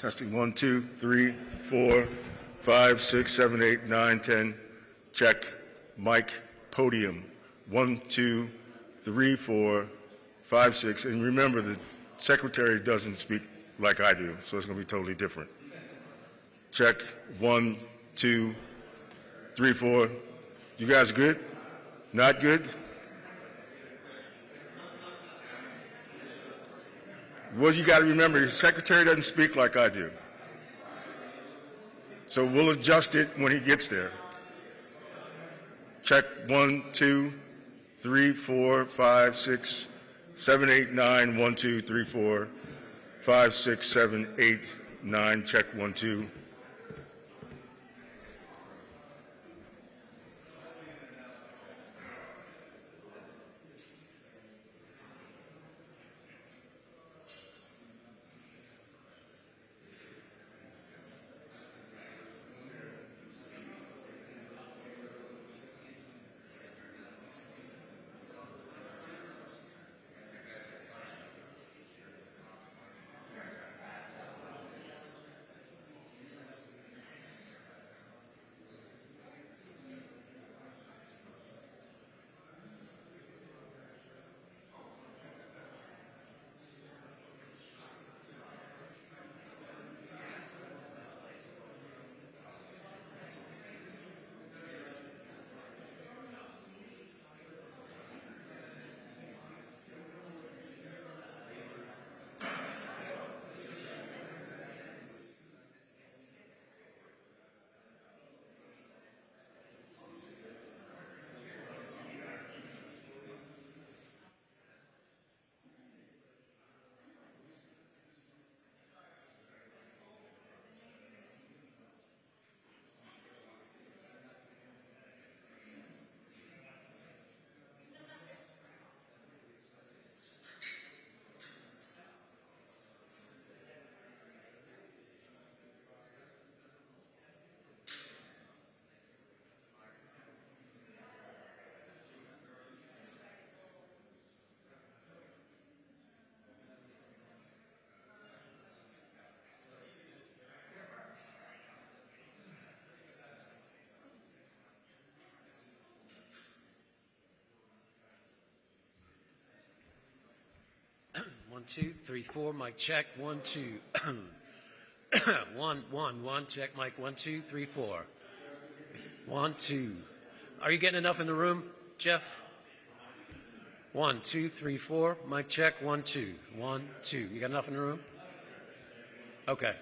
Testing 1, 2, 3, 4, 5, 6, 7, 8, 9, 10. Check. Mic. Podium. 1, 2, 3, 4, 5, 6. And remember, the secretary doesn't speak like I do, so it's going to be totally different. Check. 1, 2, 3, 4. You guys good? Not good? Well, you got to remember, the secretary doesn't speak like I do. So we'll adjust it when he gets there. Check 1, 2, 3, 4, 5, 6, 7, 8, 9. 1, 2, 3, 4, 5, 6, 7, 8, 9. Check 1, 2. One, 2, 3, 4. Mic check. 1, 2. 1, 1, 1. Check mic. 1, 2, 3, 4. 1, 2. Are you getting enough in the room, Jeff? 1, 2, 3, 4. Mic check. 1, 2. 1, 2. You got enough in the room? Okay.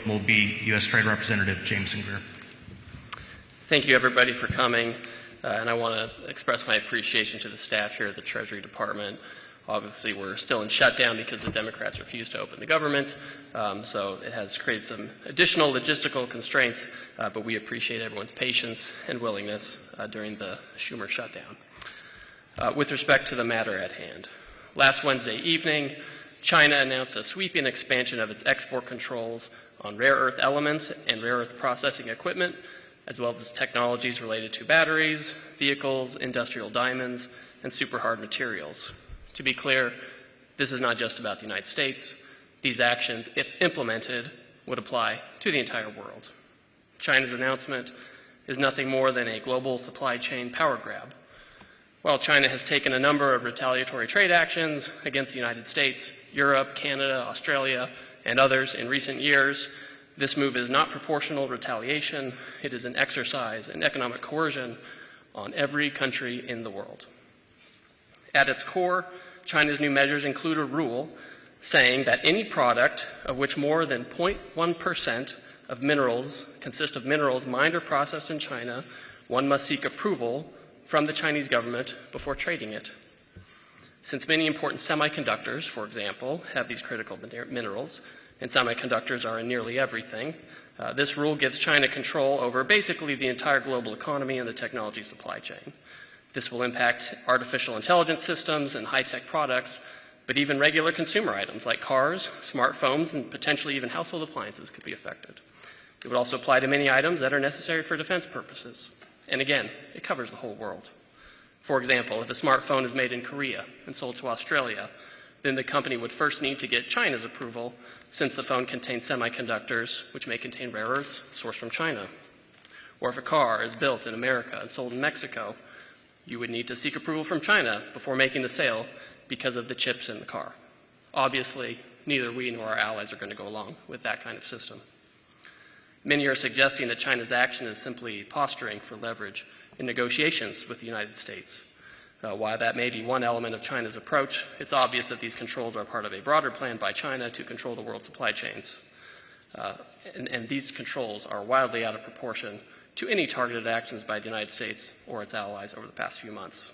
will be U.S. Trade Representative Jameson Greer. Thank you, everybody, for coming. And I want to express my appreciation to the staff here at the Treasury Department. Obviously, we're still in shutdown because the Democrats refused to open the government, so it has created some additional logistical constraints, but we appreciate everyone's patience and willingness during the Schumer shutdown. With respect to the matter at hand, last Wednesday evening, China announced a sweeping expansion of its export controls on rare earth elements and rare earth processing equipment, as well as technologies related to batteries, vehicles, industrial diamonds, and super hard materials. To be clear, this is not just about the United States. These actions, if implemented, would apply to the entire world. China's announcement is nothing more than a global supply chain power grab. While China has taken a number of retaliatory trade actions against the United States, Europe, Canada, Australia, and others in recent years, this move is not proportional retaliation. It is an exercise in economic coercion on every country in the world. At its core, China's new measures include a rule saying that any product of which more than 0.1% of minerals consist of minerals mined or processed in China, one must seek approval from the Chinese government before trading it. Since many important semiconductors, for example, have these critical minerals, and semiconductors are in nearly everything, this rule gives China control over basically the entire global economy and the technology supply chain. This will impact artificial intelligence systems and high-tech products, but even regular consumer items like cars, smartphones, and potentially even household appliances could be affected. It would also apply to many items that are necessary for defense purposes. And again, it covers the whole world. For example, if a smartphone is made in Korea and sold to Australia, then the company would first need to get China's approval, since the phone contains semiconductors which may contain rare earths sourced from China. Or if a car is built in America and sold in Mexico, you would need to seek approval from China before making the sale because of the chips in the car. Obviously, neither we nor our allies are going to go along with that kind of system. Many are suggesting that China's action is simply posturing for leverage in negotiations with the United States. While that may be one element of China's approach, it's obvious that these controls are part of a broader plan by China to control the world's supply chains. And these controls are wildly out of proportion to any targeted actions by the United States or its allies over the past few months.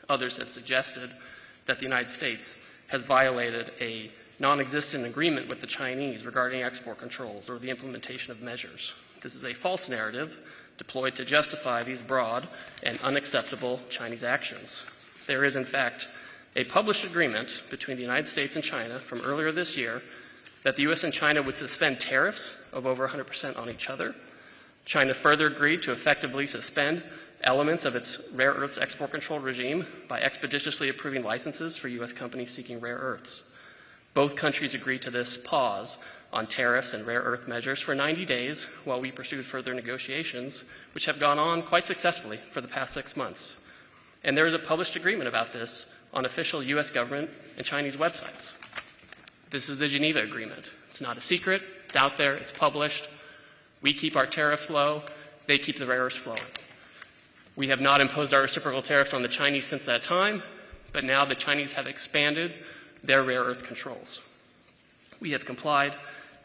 Others have suggested that the United States has violated a non-existent agreement with the Chinese regarding export controls or the implementation of measures. This is a false narrative deployed to justify these broad and unacceptable Chinese actions. There is, in fact, a published agreement between the United States and China from earlier this year that the U.S. and China would suspend tariffs of over 100% on each other. China further agreed to effectively suspend elements of its rare earths export control regime by expeditiously approving licenses for U.S. companies seeking rare earths. Both countries agreed to this pause on tariffs and rare earth measures for 90 days while we pursued further negotiations, which have gone on quite successfully for the past 6 months. And there is a published agreement about this on official U.S. government and Chinese websites. This is the Geneva Agreement. It's not a secret. It's out there. It's published. We keep our tariffs low. They keep the rare earths flowing. We have not imposed our reciprocal tariffs on the Chinese since that time, but now the Chinese have expanded their rare earth controls. We have complied.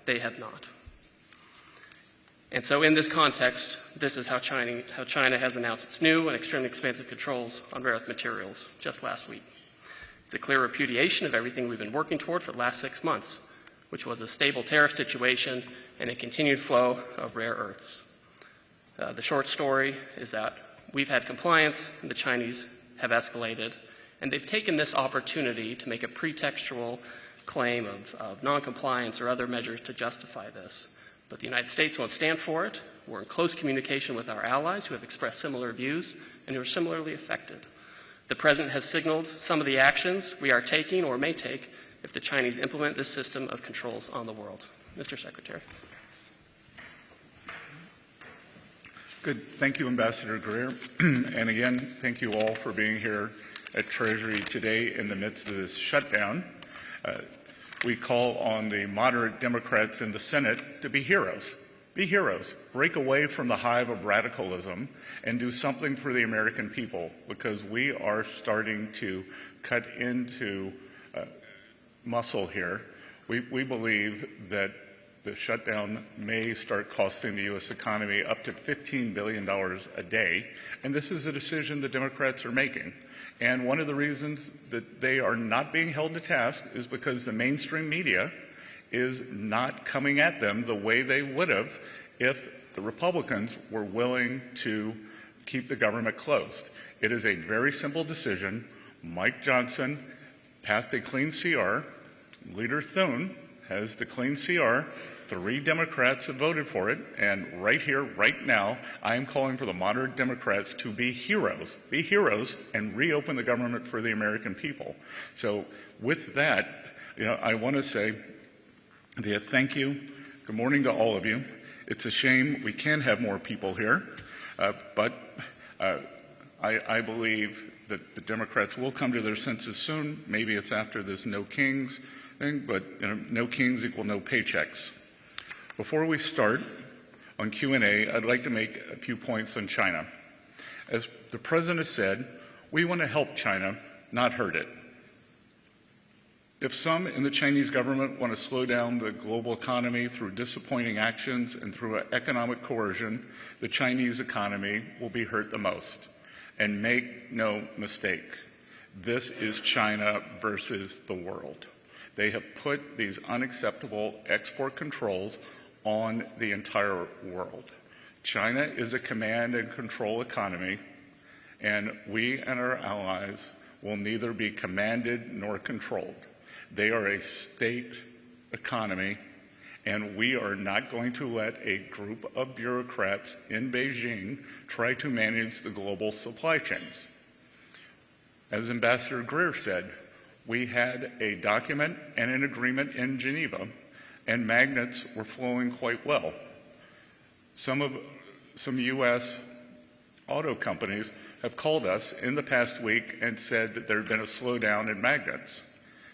They have not. And so in this context, this is how China has announced its new and extremely expansive controls on rare earth materials just last week. It's a clear repudiation of everything we've been working toward for the last 6 months, which was a stable tariff situation and a continued flow of rare earths. The short story is that we've had compliance, and the Chinese have escalated, and they've taken this opportunity to make a pretextual claim of noncompliance or other measures to justify this. But the United States won't stand for it. We're in close communication with our allies who have expressed similar views and who are similarly affected. The President has signaled some of the actions we are taking or may take if the Chinese implement this system of controls on the world. Mr. Secretary. Good. Thank you, Ambassador Greer. And again, thank you all for being here at Treasury today in the midst of this shutdown. We call on the moderate Democrats in the Senate to be heroes. Be heroes. Break away from the hive of radicalism and do something for the American people, because we are starting to cut into muscle here. We believe that the shutdown may start costing the U.S. economy up to $15 billion a day, and this is a decision the Democrats are making. And one of the reasons that they are not being held to task is because the mainstream media is not coming at them the way they would have if the Republicans were willing to keep the government closed. It is a very simple decision. Mike Johnson passed a clean CR. Leader Thune has the clean CR. 3 Democrats have voted for it, and right here, right now, I am calling for the moderate Democrats to be heroes, and reopen the government for the American people. So with that, I want to say thank you. Good morning to all of you. It's a shame we can't have more people here, but I believe that the Democrats will come to their senses soon. Maybe it's after this no kings thing, but no kings equal no paychecks. Before we start on Q&A, I'd like to make a few points on China. As the President said, we want to help China, not hurt it. If some in the Chinese government want to slow down the global economy through disappointing actions and through economic coercion, the Chinese economy will be hurt the most. And make no mistake, this is China versus the world. They have put these unacceptable export controls on the entire world. China is a command and control economy, and we and our allies will neither be commanded nor controlled. They are a state economy, and we are not going to let a group of bureaucrats in Beijing try to manage the global supply chains. As Ambassador Greer said, we had a document and an agreement in Geneva, and magnets were flowing quite well. Some U.S. auto companies have called us in the past week and said that there had been a slowdown in magnets.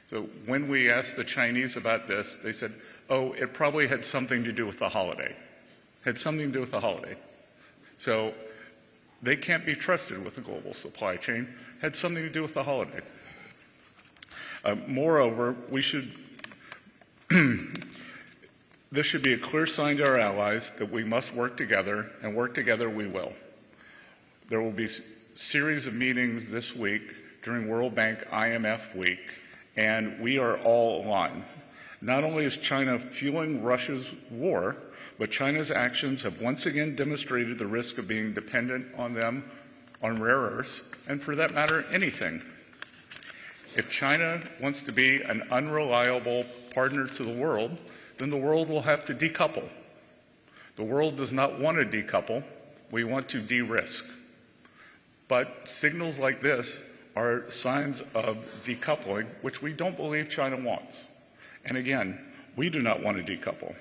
So when we asked the Chinese about this, they said, oh, it probably had something to do with the holiday. Had something to do with the holiday. So they can't be trusted with the global supply chain. Had something to do with the holiday. Moreover, this should be a clear sign to our allies that we must work together, and work together we will. There will be a series of meetings this week during World Bank IMF week, and we are all aligned. Not only is China fueling Russia's war, but China's actions have once again demonstrated the risk of being dependent on them on rare earths, and for that matter, anything. If China wants to be an unreliable partner to the world, then the world will have to decouple. The world does not want to decouple. We want to de-risk. But signals like this are signs of decoupling, which we don't believe China wants. And again, we do not want to decouple.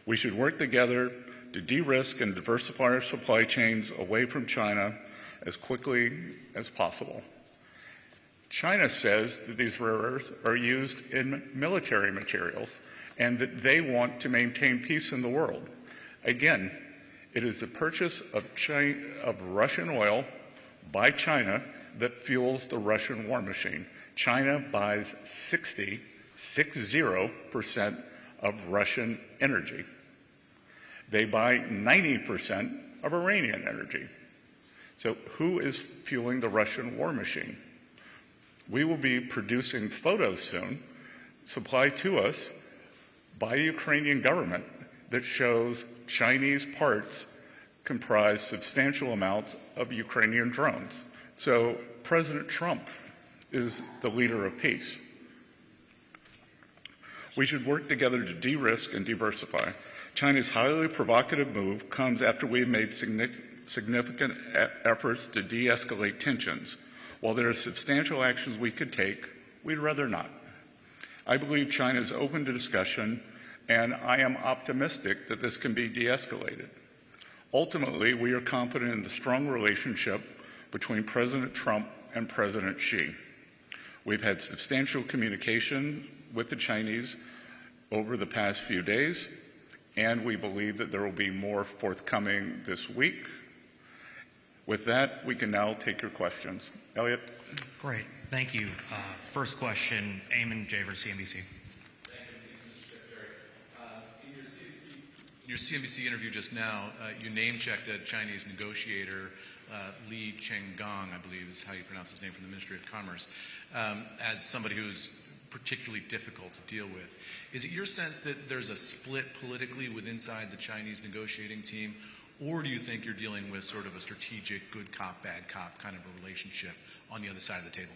We should work together to de-risk and diversify our supply chains away from China as quickly as possible. China says that these rare earths are used in military materials and that they want to maintain peace in the world. Again, it is the purchase of Russian oil by China that fuels the Russian war machine. China buys 60% of Russian energy. They buy 90% of Iranian energy. So who is fueling the Russian war machine? We will be producing photos soon, supplied to us by the Ukrainian government, that shows Chinese parts comprise substantial amounts of Ukrainian drones. So President Trump is the leader of peace. We should work together to de-risk and diversify. China's highly provocative move comes after we've made significant efforts to de-escalate tensions. While there are substantial actions we could take, we'd rather not. I believe China is open to discussion, and I am optimistic that this can be de-escalated. Ultimately, we are confident in the strong relationship between President Trump and President Xi. We've had substantial communication with the Chinese over the past few days, and we believe that there will be more forthcoming this week. With that, we can now take your questions. Elliot? Great. Thank you. First question, Eamon Javers, CNBC. Thank you, Mr. Secretary. In your your CNBC interview just now, you name-checked a Chinese negotiator, Li Chenggang, I believe is how you pronounce his name, from the Ministry of Commerce, as somebody who's particularly difficult to deal with. Is it your sense that there's a split politically inside the Chinese negotiating team, or do you think you're dealing with sort of a strategic good cop, bad cop kind of a relationship on the other side of the table?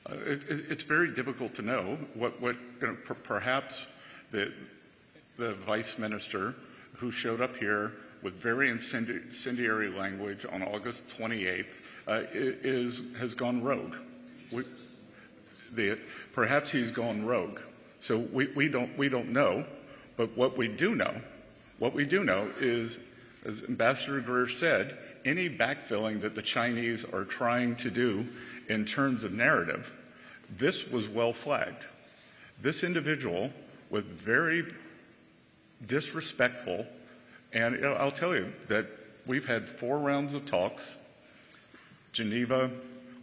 It's very difficult to know. Perhaps the vice minister who showed up here with very incendiary language on August 28th has gone rogue. Perhaps he's gone rogue. So we don't know. But what we do know is, as Ambassador Greer said, any backfilling that the Chinese are trying to do in terms of narrative, this was well flagged. This individual was very disrespectful, and I'll tell you that we've had 4 rounds of talks, Geneva,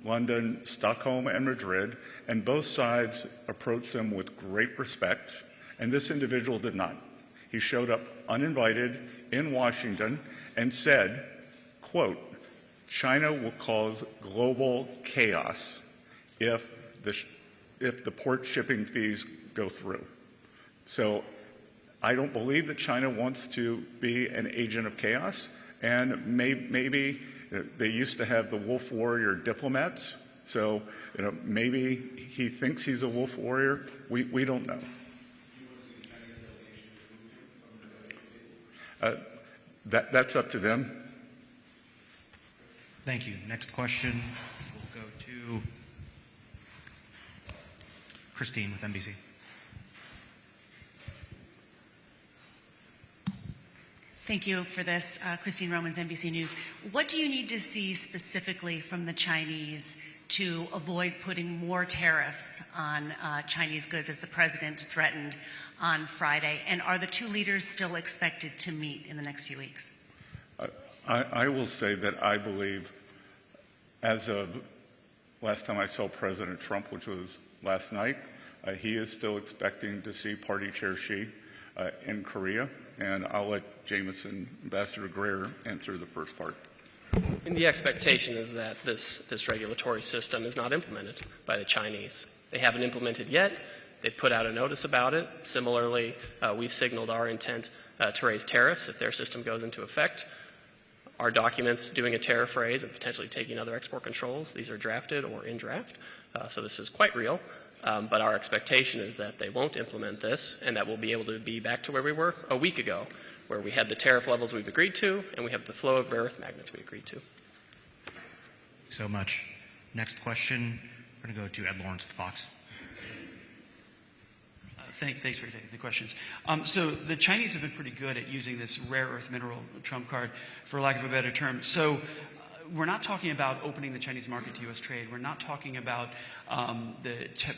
London, Stockholm, and Madrid, and both sides approached them with great respect, and this individual did not. He showed up uninvited in Washington and said, quote, "China will cause global chaos if the port shipping fees go through." So I don't believe that China wants to be an agent of chaos, and maybe they used to have the wolf warrior diplomats, so maybe he thinks he's a wolf warrior. We don't know. That's up to them. Thank you. Next question will go to Christine with NBC. Thank you for this. Christine Romans, NBC News. What do you need to see specifically from the Chinese to avoid putting more tariffs on Chinese goods, as the president threatened on Friday? And are the 2 leaders still expected to meet in the next few weeks? I will say that I believe, as of last time I saw President Trump, which was last night, he is still expecting to see Party Chair Xi in Korea, and I'll let Ambassador Greer answer the first part. And the expectation is that this regulatory system is not implemented by the Chinese. They haven't implemented yet. They've put out a notice about it. Similarly, we've signaled our intent to raise tariffs if their system goes into effect. Our documents doing a tariff raise and potentially taking other export controls, these are drafted or in draft, so this is quite real. But our expectation is that they won't implement this, and that we'll be able to be back to where we were a week ago, where we had the tariff levels we've agreed to, and we have the flow of rare earth magnets we agreed to. So much. Next question, we're going to go to Ed Lawrence with Fox. Thanks for taking the questions. So the Chinese have been pretty good at using this rare earth mineral trump card, for lack of a better term. So we're not talking about opening the Chinese market to U.S. trade. We're not talking about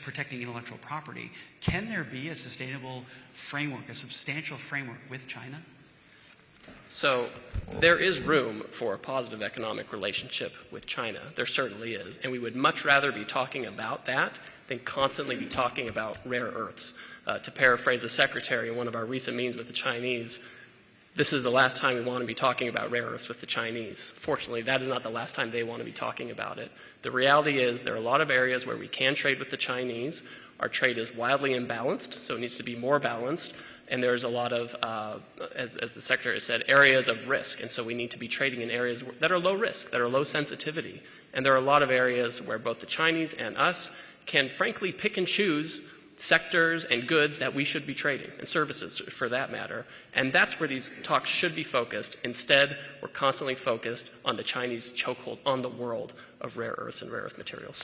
protecting intellectual property. Can there be a sustainable framework, a substantial framework with China? So there is room for a positive economic relationship with China. There certainly is. And we would much rather be talking about that than constantly be talking about rare earths. To paraphrase the Secretary in one of our recent meetings with the Chinese, this is the last time we want to be talking about rare earths with the Chinese. Fortunately, that is not the last time they want to be talking about it. The reality is there are a lot of areas where we can trade with the Chinese. Our trade is wildly imbalanced, so it needs to be more balanced. And there's a lot of, as the Secretary said, areas of risk. And so we need to be trading in areas that are low risk, that are low sensitivity. And there are a lot of areas where both the Chinese and us can frankly pick and choose sectors and goods that we should be trading, and services for that matter. And that's where these talks should be focused. Instead, we're constantly focused on the Chinese chokehold on the world of rare earths and rare earth materials.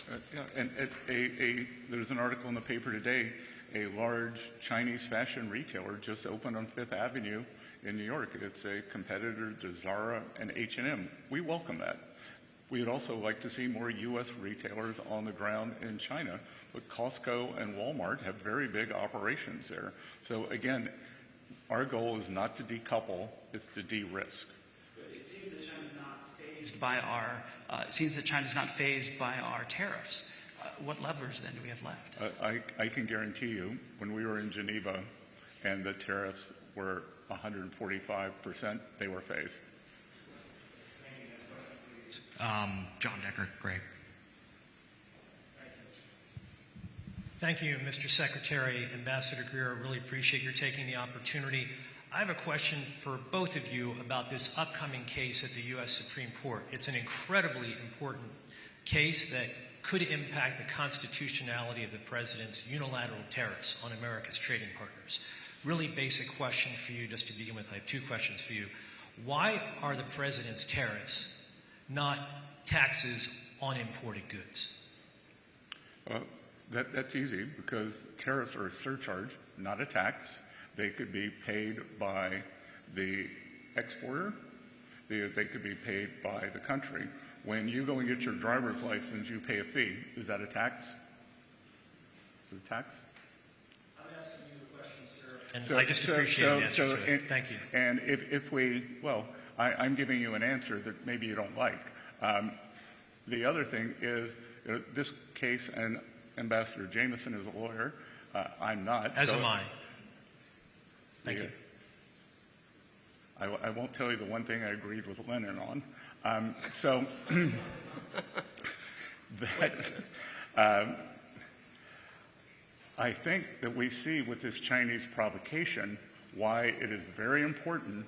There's an article in the paper today, a large Chinese fashion retailer just opened on Fifth Avenue in New York. It's a competitor to Zara and H&M. We welcome that. We would also like to see more U.S. retailers on the ground in China, but Costco and Walmart have very big operations there. So again, our goal is not to decouple, it's to de-risk. It seems that China's not phased by our. It seems that China's not phased by our tariffs. What levers then do we have left? I can guarantee you, when we were in Geneva and the tariffs were 145%, they were phased. John Decker, Greg. Thank you, Mr. Secretary, Ambassador Greer. I really appreciate your taking the opportunity. I have a question for both of you about this upcoming case at the U.S. Supreme Court. It's an incredibly important case that could impact the constitutionality of the president's unilateral tariffs on America's trading partners. Really basic question for you, just to begin with. I have two questions for you. Why are the president's tariffs not taxes on imported goods? That's easy, because tariffs are a surcharge, not a tax. They could be paid by the exporter. They could be paid by the country. When you go and get your driver's license, you pay a fee. Is that a tax? Is it a tax? I'm asking you a question, sir. And I just appreciate the answer to it. Thank you. And if we, well, I'm giving you an answer that maybe you don't like. The other thing is, this case, and Ambassador Jameson is a lawyer. I'm not. As am I. Thank you. I won't tell you the one thing I agreed with Lenin on. I think that we see with this Chinese provocation why it is very important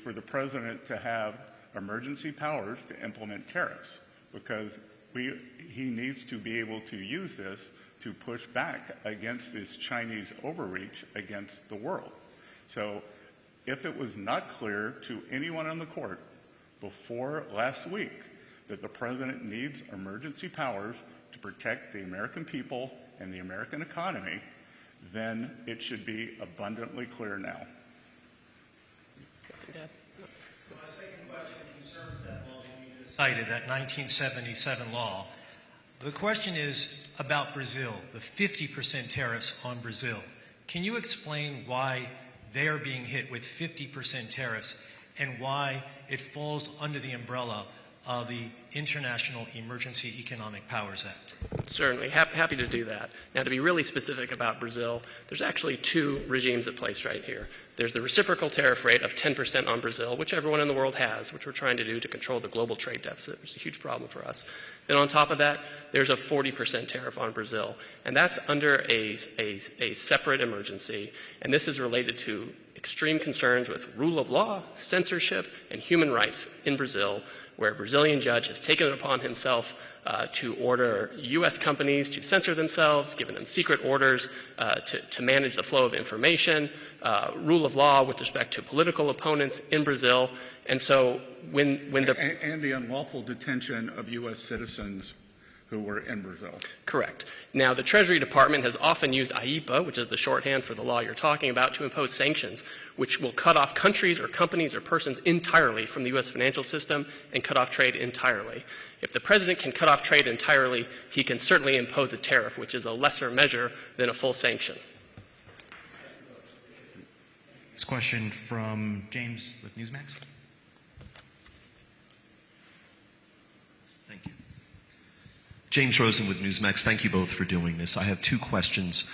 for the president to have emergency powers to implement tariffs, because he needs to be able to use this to push back against this Chinese overreach against the world. So if it was not clear to anyone on the court before last week that the president needs emergency powers to protect the American people and the American economy, then it should be abundantly clear now. My second question concerns that law that you just cited, that 1977 law. The question is about Brazil, the 50% tariffs on Brazil. Can you explain why they are being hit with 50% tariffs and why it falls under the umbrella of the International Emergency Economic Powers Act? Certainly. Happy to do that. Now, to be really specific about Brazil, there's actually two regimes at place right here. There's the reciprocal tariff rate of 10% on Brazil, which everyone in the world has, which we're trying to do to control the global trade deficit, which is a huge problem for us. Then on top of that, there's a 40% tariff on Brazil, and that's under a separate emergency, and this is related to extreme concerns with rule of law, censorship, and human rights in Brazil, where a Brazilian judge has taken it upon himself to order U.S. companies to censor themselves, given them secret orders to manage the flow of information, rule of law with respect to political opponents in Brazil. And so when the... And the unlawful detention of U.S. citizens who were in Brazil. Correct. Now, the Treasury Department has often used IEPA, which is the shorthand for the law you're talking about, to impose sanctions, which will cut off countries or companies or persons entirely from the U.S. financial system and cut off trade entirely. If the president can cut off trade entirely, he can certainly impose a tariff, which is a lesser measure than a full sanction. This question from James with Newsmax. Thank you. James Rosen with Newsmax. Thank you both for doing this. I have two questions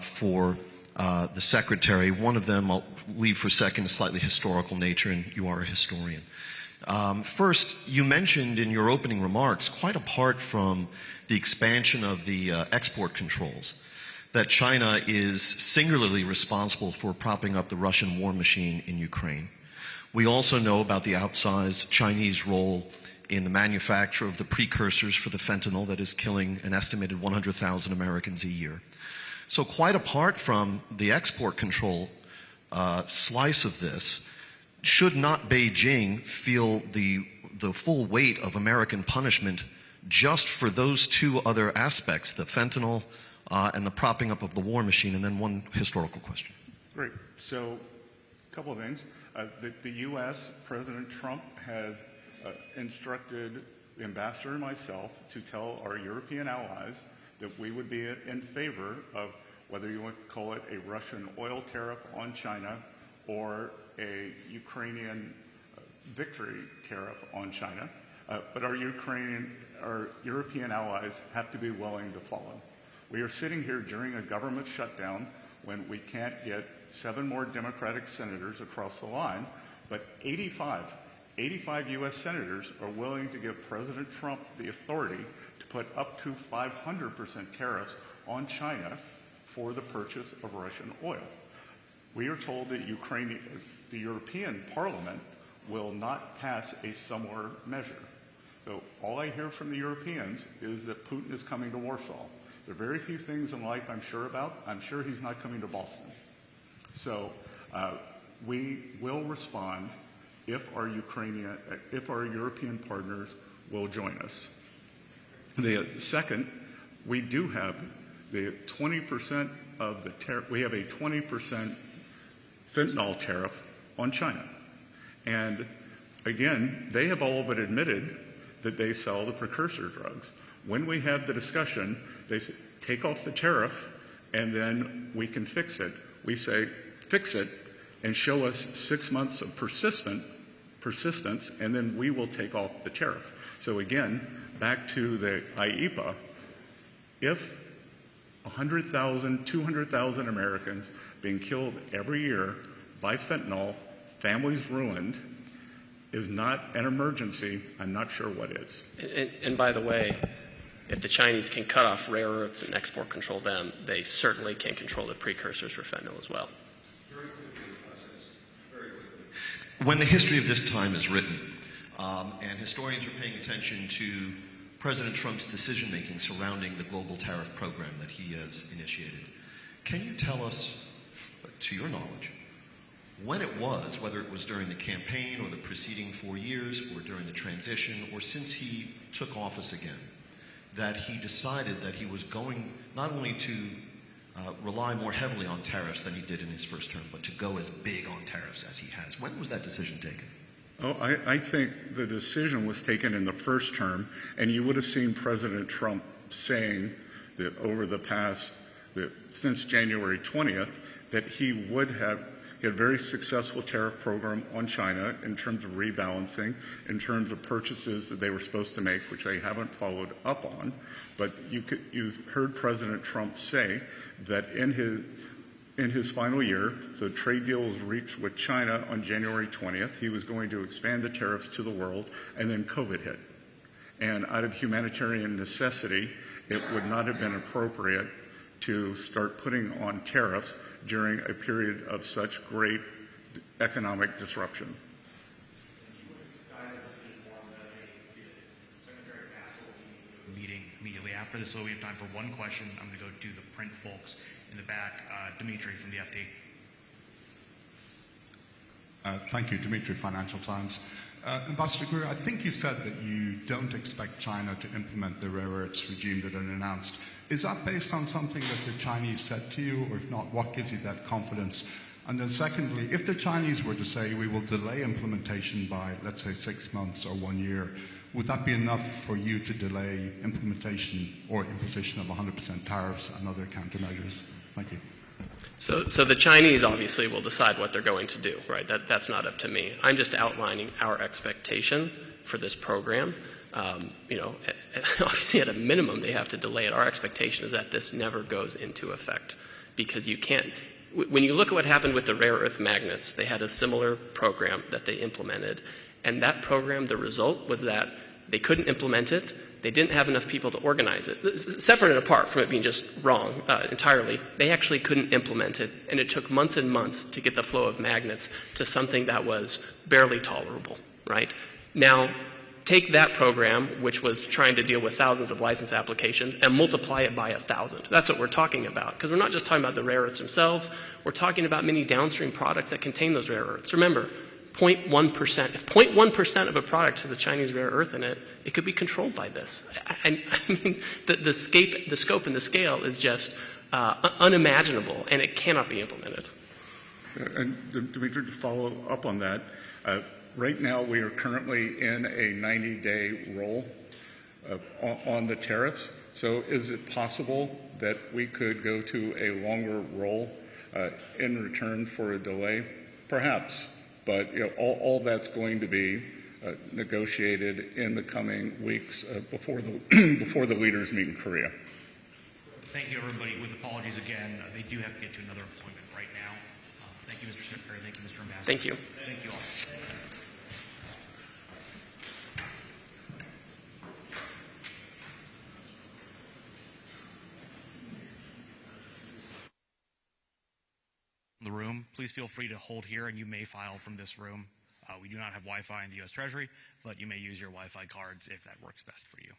for the Secretary. One of them I'll leave for a second, a slightly historical nature, and you are a historian. First, you mentioned in your opening remarks, quite apart from the expansion of the export controls, that China is singularly responsible for propping up the Russian war machine in Ukraine. We also know about the outsized Chinese role in the manufacture of the precursors for the fentanyl that is killing an estimated 100,000 Americans a year. So quite apart from the export control slice of this, should not Beijing feel the full weight of American punishment just for those two other aspects, the fentanyl and the propping up of the war machine? And then one historical question. Great. So a couple of things. The U.S., President Trump has instructed the ambassador and myself to tell our European allies that we would be in favor of whether you want to call it a Russian oil tariff on China or a Ukrainian victory tariff on China. But our European allies have to be willing to follow. We are sitting here during a government shutdown when we can't get 7 more Democratic senators across the line, but 85 U.S. senators are willing to give President Trump the authority to put up to 500% tariffs on China for the purchase of Russian oil. We are told that the European Parliament will not pass a similar measure. So all I hear from the Europeans is that Putin is coming to Warsaw. There are very few things in life I'm sure about. I'm sure he's not coming to Boston. So we will respond if our European partners will join us. The second, we do have the 20% of the tariff. We have a 20% fentanyl tariff on China, and again, they have all but admitted that they sell the precursor drugs. When we have the discussion, they say, take off the tariff, and then we can fix it. We say, fix it, and show us 6 months of persistence, and then we will take off the tariff. So again, back to the IEPA, if 100,000, 200,000 Americans being killed every year by fentanyl, families ruined, is not an emergency, I'm not sure what is. And by the way, if the Chinese can cut off rare earths and export control them, they certainly can control the precursors for fentanyl as well. When the history of this time is written, and historians are paying attention to President Trump's decision-making surrounding the global tariff program that he has initiated, can you tell us, to your knowledge, when it was, whether it was during the campaign or the preceding 4 years or during the transition or since he took office again, that he decided that he was going not only to rely more heavily on tariffs than he did in his first term, but to go as big on tariffs as he has? When was that decision taken? Oh, I think the decision was taken in the first term, and you would have seen President Trump saying that over the past, since January 20th, that he had a very successful tariff program on China in terms of rebalancing, in terms of purchases that they were supposed to make, which they haven't followed up on. But you heard President Trump say that in his final year, so trade deal was reached with China on January 20th, he was going to expand the tariffs to the world, and then COVID hit. And out of humanitarian necessity, it would not have been appropriate to start putting on tariffs during a period of such great economic disruption. Meeting immediately after this, so we have time for one question. I'm going to go to the print folks in the back. Dimitri from the FT. Thank you, Dimitri, Financial Times. Ambassador Greer, I think you said that you don't expect China to implement the rare earths regime that had announced. Is that based on something that the Chinese said to you, or if not, what gives you that confidence? And then secondly, if the Chinese were to say we will delay implementation by, let's say, 6 months or 1 year, would that be enough for you to delay implementation or imposition of 100% tariffs and other countermeasures? Thank you. So the Chinese obviously will decide what they're going to do, right? That's not up to me. I'm just outlining our expectation for this program. Obviously at a minimum they have to delay it. Our expectation is that this never goes into effect, because you can't. When you look at what happened with the rare earth magnets, they had a similar program that they implemented, and that program, the result was that they couldn't implement it. They didn't have enough people to organize it. Separate and apart from it being just wrong entirely, they actually couldn't implement it, and it took months and months to get the flow of magnets to something that was barely tolerable, right? Now, take that program, which was trying to deal with thousands of license applications, and multiply it by 1,000. That's what we're talking about, because we're not just talking about the rare earths themselves, we're talking about many downstream products that contain those rare earths. Remember, 0.1%. If 0.1% of a product has a Chinese rare earth in it, it could be controlled by this. I mean, the scope and the scale is just unimaginable, and it cannot be implemented. And Dimitri, to follow up on that, right now we are currently in a 90-day roll on the tariffs. So is it possible that we could go to a longer roll in return for a delay? Perhaps. But all that's going to be negotiated in the coming weeks before the leaders meet in Korea. Thank you, everybody. With apologies again, they do have to get to another appointment right now. Thank you, Mr. Secretary. Thank you, Mr. Ambassador. Thank you. Thank you all. The room, please feel free to hold here, and you may file from this room. We do not have Wi-Fi in the U.S. Treasury, but you may use your Wi-Fi cards if that works best for you.